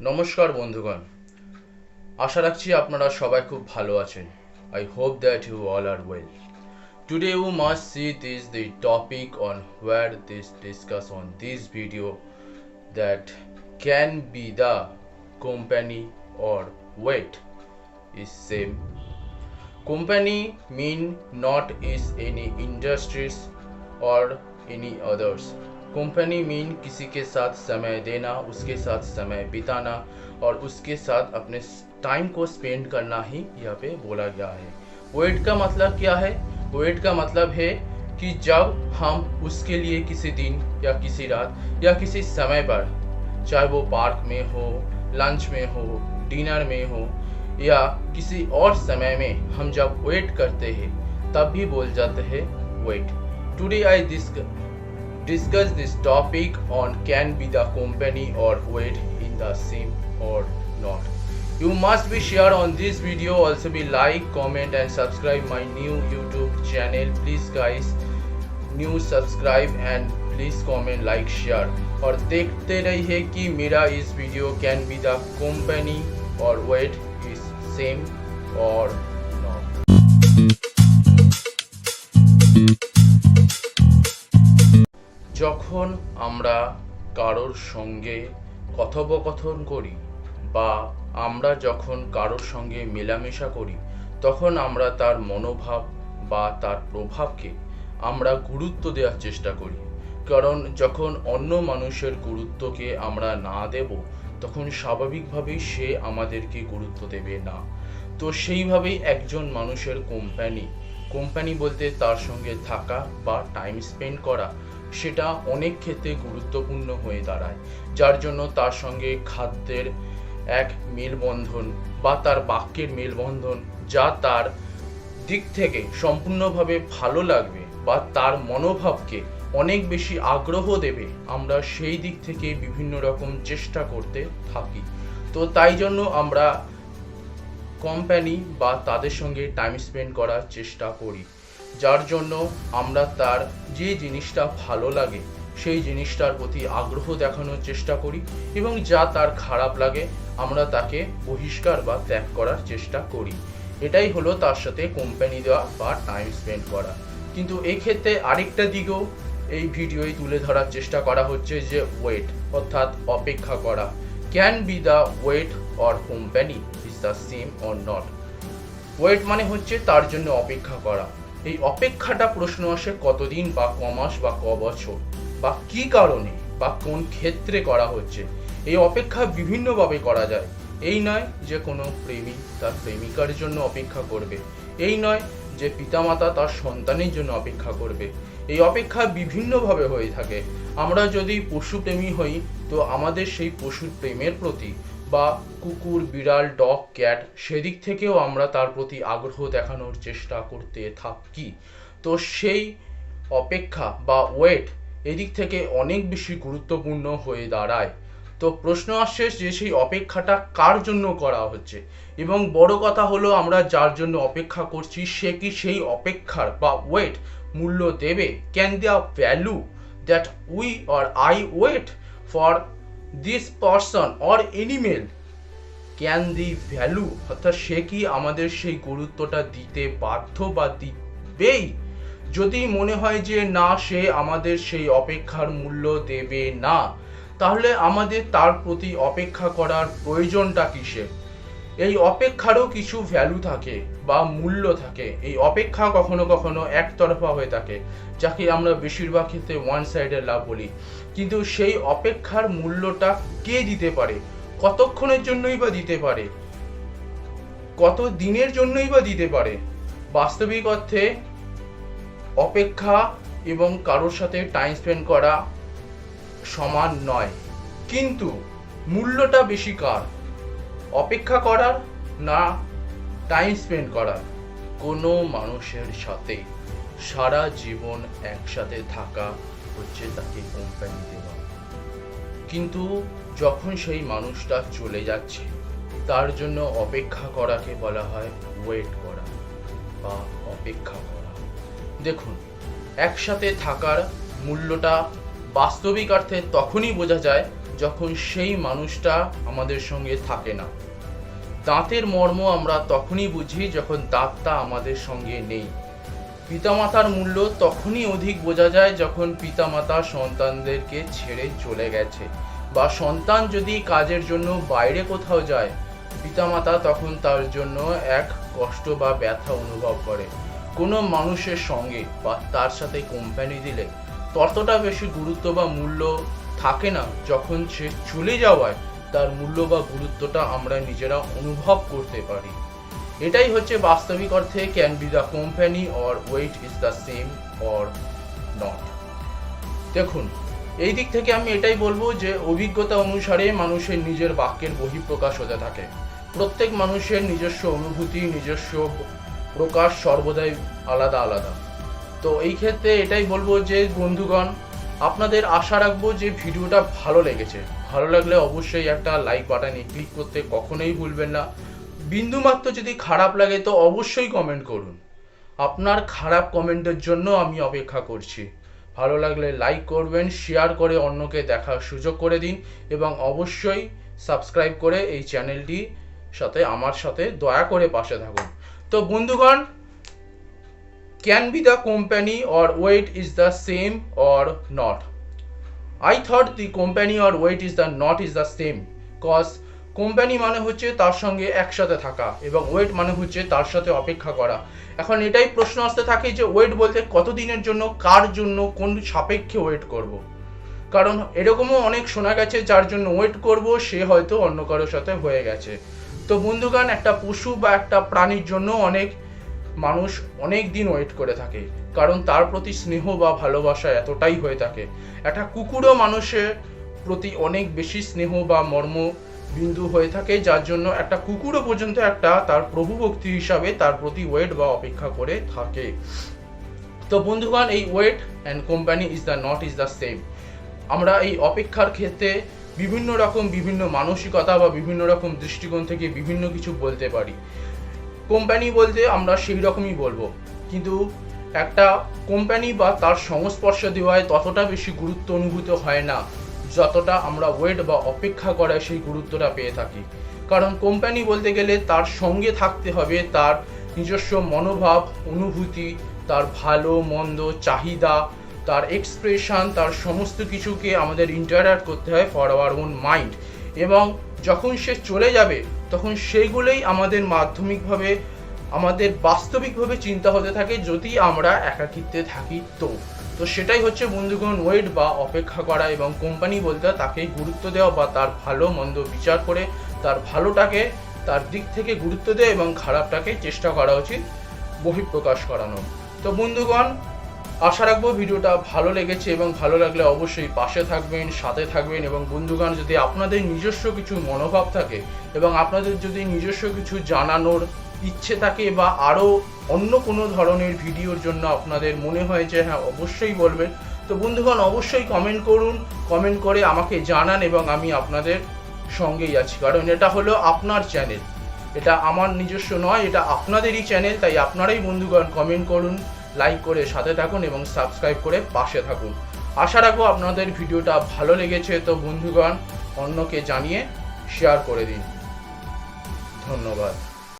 নমস্কার বন্ধুগণ, আশা রাখছি আপনারা সবাই খুব ভালো আছেন। I hope that you all are well. Today we must see this the topic on where this discuss on this video that can be the company or weight is same. Company mean not is any industries or any others. Company mean किसी के साथ समय देना, उसके साथ समय बिताना और उसके साथ अपने टाइम को स्पेंड करना ही यहाँ पे बोला गया है। वेट का मतलब क्या है? वेट का मतलब है कि जब हम उसके लिए किसी दिन या किसी रात या किसी समय पर, चाहे वो पार्क में हो, लंच में हो, डिनर में हो या किसी और समय में हम जब वेट करते हैं तब भी बोल जाते हैं wait. Today I discuss this topic on can be the company or weight in the same or not. You must be share on this video, also be like, comment and subscribe my new YouTube channel. Please guys, new subscribe and please comment, like, share और देखते रहिए कि मेरा इस video can be the company or weight is same or not. যখন আমরা কারোর সঙ্গে কথোপকথন করি বা আমরা যখন কারোর সঙ্গে মেলামেশা করি তখন আমরা তার মনোভাব বা তার প্রভাবকে আমরা গুরুত্ব দেওয়ার চেষ্টা করি। কারণ যখন অন্য মানুষের গুরুত্বকে আমরা না দেব তখন স্বাভাবিকভাবেই সে আমাদেরকে গুরুত্ব দেবে না। তো সেইভাবেই একজন মানুষের কোম্পানি বলতে তার সঙ্গে থাকা বা টাইম স্পেন্ড করা সেটা অনেক ক্ষেত্রে গুরুত্বপূর্ণ হয়ে দাঁড়ায়, যার জন্য তার সঙ্গে খাদ্যের এক মেলবন্ধন বা তার বাক্যের মেলবন্ধন যা তার দিক থেকে সম্পূর্ণভাবে ভালো লাগবে বা তার মনোভাবকে অনেক বেশি আগ্রহ দেবে, আমরা সেই দিক থেকে বিভিন্ন রকম চেষ্টা করতে থাকি। তো তাই জন্য আমরা কোম্পানি বা তাদের সঙ্গে টাইম স্পেন্ড করার চেষ্টা করি, যার জন্য আমরা তার যে জিনিসটা ভালো লাগে সেই জিনিসটার প্রতি আগ্রহ দেখানোর চেষ্টা করি এবং যা তার খারাপ লাগে আমরা তাকে বহিষ্কার বা ত্যাগ করার চেষ্টা করি। এটাই হলো তার সাথে কোম্পানি দেওয়া বা টাইম স্পেন্ড করা। কিন্তু এই ক্ষেত্রে আরেকটা দিকেও এই ভিডিওয় তুলে ধরার চেষ্টা করা হচ্ছে যে ওয়েট অর্থাৎ অপেক্ষা করা। Can be the wait or company is the same or not. Wait মানে হচ্ছে তার জন্য অপেক্ষা করা। এই অপেক্ষাটা প্রশ্ন আসে কতদিন বা কমাস বা ক বছর বা কি কারণে বা কোন ক্ষেত্রে করা হচ্ছে। এই অপেক্ষা বিভিন্নভাবে করা যায়। এই নয় যে কোনো প্রেমিক তার প্রেমিকার জন্য অপেক্ষা করবে, এই নয় যে পিতামাতা তার সন্তানের জন্য অপেক্ষা করবে। এই অপেক্ষা বিভিন্নভাবে হয়ে থাকে। আমরা যদি পশুপ্রেমী হই তো আমাদের সেই পশুর প্রেমের প্রতি বা কুকুর, বিড়াল, ডগ, ক্যাট সেদিক থেকেও আমরা তার প্রতি আগ্রহ দেখানোর চেষ্টা করতে থাকি। তো সেই অপেক্ষা বা ওয়েট এদিক থেকে অনেক বেশি গুরুত্বপূর্ণ হয়ে দাঁড়ায়। তো প্রশ্ন আসছে যে সেই অপেক্ষাটা কার জন্য করা হচ্ছে এবং বড় কথা হলো আমরা যার জন্য অপেক্ষা করছি সে কি সেই অপেক্ষার বা ওয়েট মূল্য দেবে? Can the value that we or I wait for this person or animal can the value, অর্থাৎ সে কি আমাদের সেই গুরুত্বটা দিতে বাধ্য বা দিবেই? যদি মনে হয় যে না, সে আমাদের সেই অপেক্ষার মূল্য দেবে না, তাহলে আমাদের তার প্রতি অপেক্ষা করার প্রয়োজনটা কিসের? এই অপেক্ষারও কিছু ভ্যালু থাকে বা মূল্য থাকে। এই অপেক্ষা কখনো কখনো একতরফা হয়ে থাকে, যাকে আমরা বেশিরভাগ ক্ষেত্রে ওয়ান সাইডেড লাভ বলি। কিন্তু সেই অপেক্ষার মূল্যটা কে দিতে পারে? কতক্ষণের জন্যই বা দিতে পারে? কত দিনের জন্যই বা দিতে পারে? বাস্তবিক অর্থে অপেক্ষা এবং কারোর সাথে টাইম স্পেন্ড করা সমান নয়, কিন্তু মূল্যটা বেশি কার? অপেক্ষা করার না টাইম স্পেন্ড করার? কোনো মানুষের সাথে সারা জীবন একসাথে থাকা হচ্ছে তাকে কোম্পানি দেওয়া, কিন্তু যখন সেই মানুষটা চলে যাচ্ছে তার জন্য অপেক্ষা করাকে বলা হয় ওয়েট করা বা অপেক্ষা করা। দেখুন, একসাথে থাকার মূল্যটা বাস্তবিক অর্থে তখনই বোঝা যায় যখন সেই মানুষটা আমাদের সঙ্গে থাকে না। দাঁতের মর্ম আমরা তখনই বুঝি যখন দাঁতটা আমাদের সঙ্গে নেই। পিতামাতার মূল্য তখনই অধিক বোঝা যায় যখন পিতামাতা সন্তানদেরকে ছেড়ে চলে গেছে, বা সন্তান যদি কাজের জন্য বাইরে কোথাও যায়, পিতামাতা তখন তার জন্য এক কষ্ট বা ব্যথা অনুভব করে। কোনো মানুষের সঙ্গে বা তার সাথে কোম্পানি দিলে ততটা বেশি গুরুত্ব বা মূল্য থাকে না, যখন সে চলে যাওয়ায় তার মূল্য বা গুরুত্বটা আমরা নিজেরা অনুভব করতে পারি। এটাই হচ্ছে বাস্তবিক অর্থে can be the company or wait is the same or not. দেখুন, এই দিক থেকে আমি এটাই বলবো যে অভিজ্ঞতা অনুসারে মানুষের নিজের বাক্যের বহিঃপ্রকাশ হতে থাকে। প্রত্যেক মানুষের নিজস্ব অনুভূতি, নিজস্ব প্রকাশ সর্বদাই আলাদা আলাদা। তো এই ক্ষেত্রে এটাই বলবো যে বন্ধুগণ, আপনাদের আশা রাখবো যে ভিডিওটা ভালো লেগেছে। ভালো লাগলে অবশ্যই একটা লাইক বাটনে ক্লিক করতে কখনোই ভুলবেন না। বিন্দুমাত্র যদি খারাপ লাগে তো অবশ্যই কমেন্ট করুন। আপনার খারাপ কমেন্টের জন্য আমি অপেক্ষা করছি। ভালো লাগলে লাইক করবেন, শেয়ার করে অন্যকে দেখার সুযোগ করে দিন, এবং অবশ্যই সাবস্ক্রাইব করে এই চ্যানেলটি সাথে আমার সাথে দয়া করে পাশে থাকুন। তো বন্ধুগণ, can be the company or weight is the same or not? I thought the company or weight is the same, cause company মানে হচ্ছে তার সঙ্গে একসাথে থাকা, এবং ওয়েট মানে হচ্ছে তার সাথে অপেক্ষা করা। এখন এটাই প্রশ্ন আসতে থাকে যে ওয়েট বলতে কতদিনের জন্য, কার জন্য, কোন সাপেক্ষে ওয়েট করব। কারণ এরকমও অনেক শোনা গেছে যার জন্য ওয়েট করব সে হয়তো অন্য কারোর সাথে হয়ে গেছে। তো বন্ধুগণ, একটা পশু বা একটা প্রাণীর জন্য অনেক মানুষ অনেক দিন ওয়েট করে থাকে, কারণ তার প্রতি স্নেহ বা ভালোবাসা এতটাই হয়ে থাকে। একটা কুকুরও মানুষের প্রতি অনেক বেশি স্নেহ বা মর্ম বিন্দু হয়ে থাকে, যার জন্য একটা কুকুরও পর্যন্ত একটা তার প্রভু ভক্তি হিসাবে তার প্রতি ওয়েট বা অপেক্ষা করে থাকে। তো বন্ধুগণ, এই wait and company is the same. আমরা এই অপেক্ষার ক্ষেত্রে বিভিন্ন রকম বিভিন্ন মানসিকতা বা বিভিন্ন রকম দৃষ্টিকোণ থেকে বিভিন্ন কিছু বলতে পারি। কোম্পানি বলতে আমরা সেই রকমই বলবো, কিন্তু একটা কোম্পানি বা তার সংস্পর্শে দেওয়ায় ততটা বেশি গুরুত্ব অনুভূত হয় না যতটা আমরা ওয়েট বা অপেক্ষা করায় সেই গুরুত্বটা পেয়ে থাকি। কারণ কোম্পানি বলতে গেলে তার সঙ্গে থাকতে হবে, তার নিজস্ব মনোভাব, অনুভূতি, তার ভালো মন্দ চাহিদা, তার এক্সপ্রেশন, তার সমস্ত কিছুকে আমাদের ইন্টারঅ্যাক্ট করতে হয় ফর আওয়ার ওন মাইন্ড। এবং যখন সে চলে যাবে তখন সেইগুলোই আমাদের মাধ্যমিকভাবে, আমাদের বাস্তবিকভাবে চিন্তা হতে থাকে যদি আমরা একাকিত্বে থাকি। তো সেটাই হচ্ছে বন্ধুগণ ওয়েট বা অপেক্ষা করা। এবং কোম্পানি বলতে তাকে গুরুত্ব দেওয়া বা তার ভালো মন্দ বিচার করে তার ভালোটাকে তার দিক থেকে গুরুত্ব দেওয়া এবং খারাপটাকে চেষ্টা করা উচিত বহিঃপ্রকাশ করানো। তো বন্ধুগণ, আশা রাখবো ভিডিওটা ভালো লেগেছে, এবং ভালো লাগলে অবশ্যই পাশে থাকবেন, সাথে থাকবেন। এবং বন্ধুগণ, যদি আপনাদের নিজস্ব কিছু মনোভাব থাকে এবং আপনাদের যদি নিজস্ব কিছু জানানোর ইচ্ছে থাকে বা আরও অন্য কোনো ধরনের ভিডিওর জন্য আপনাদের মনে হয় যে হ্যাঁ অবশ্যই বলবেন, তো বন্ধুগণ অবশ্যই কমেন্ট করুন। কমেন্ট করে আমাকে জানান এবং আমি আপনাদের সঙ্গেই আছি। কারণ এটা হলো আপনার চ্যানেল, এটা আমার নিজস্ব নয়, এটা আপনাদেরই চ্যানেল। তাই আপনারাই বন্ধুগণ কমেন্ট করুন, লাইক করে সাথে থাকুন এবং সাবস্ক্রাইব করে পাশে থাকুন। আশা রাখবো আপনাদের ভিডিওটা ভালো লেগেছে। তো বন্ধুগণ, অন্যকে জানিয়ে শেয়ার করে দিন। ধন্যবাদ।